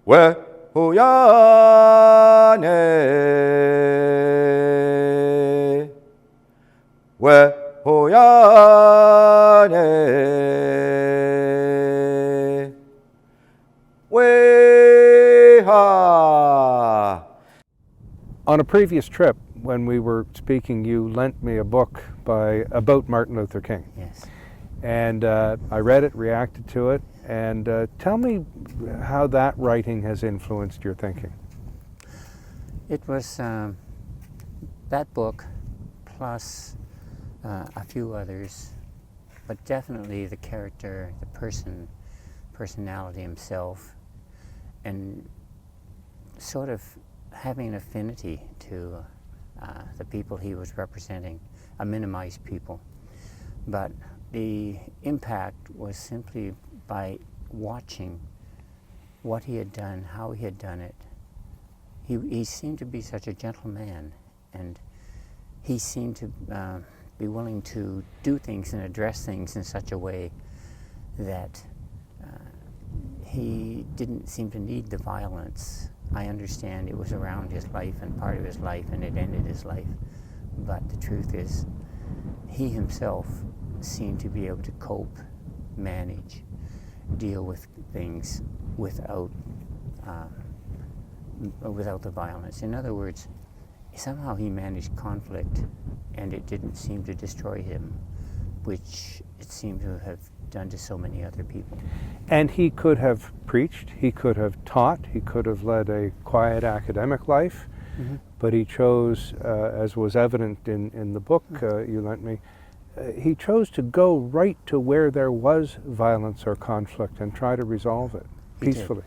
왜 호야네 왜 호야네 외하. On a previous trip, when we were speaking, you lent me a book about Martin Luther King. Yes. And I read it, reacted to it, and tell me how that writing has influenced your thinking. It was that book plus a few others, but definitely the character, the personality himself, and sort of having an affinity to the people he was representing, a minimized people. But the impact was simply by watching what he had done, how he had done it. He seemed to be such a gentle man, and he seemed to be willing to do things and address things in such a way that he didn't seem to need the violence. I understand it was around his life and part of his life, and it ended his life. But the truth is, he himself seemed to be able to cope, manage, deal with things without the violence. In other words, somehow he managed conflict, and it didn't seem to destroy him, which it seemed to have done to so many other people. And he could have preached, he could have taught, he could have led a quiet academic life, but he chose, as was evident in the book you lent me, he chose to go right to where there was violence or conflict and try to resolve it peacefully.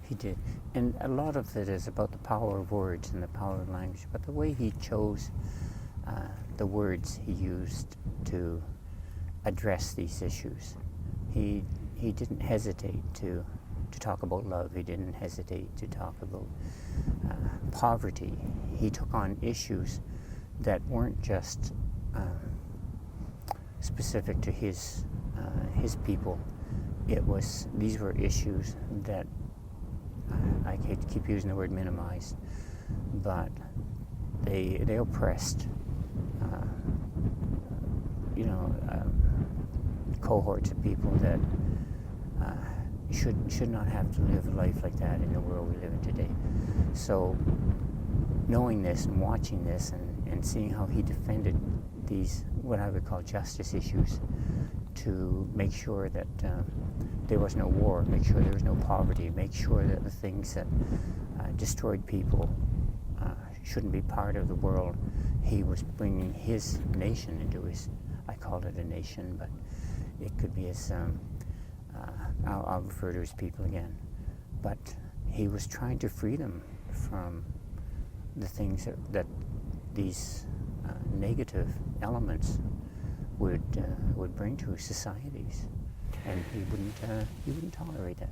He did. And a lot of it is about the power of words and the power of language, but the way he chose the words he used to address these issues. He didn't hesitate to talk about love. He didn't hesitate to talk about poverty. He took on issues that weren't just specific to his people. These were issues that I hate to keep using the word minimized, but they oppressed cohorts of people that should not have to live a life like that in the world we live in today. So knowing this and watching this and seeing how he defended these, what I would call justice issues, to make sure that there was no war, make sure there was no poverty, make sure that the things that destroyed people shouldn't be part of the world. He was bringing his nation into his, I called it a nation, but it could be his, I'll refer to his people again. But he was trying to free them from the things that these negative elements would bring to societies, and he wouldn't tolerate that.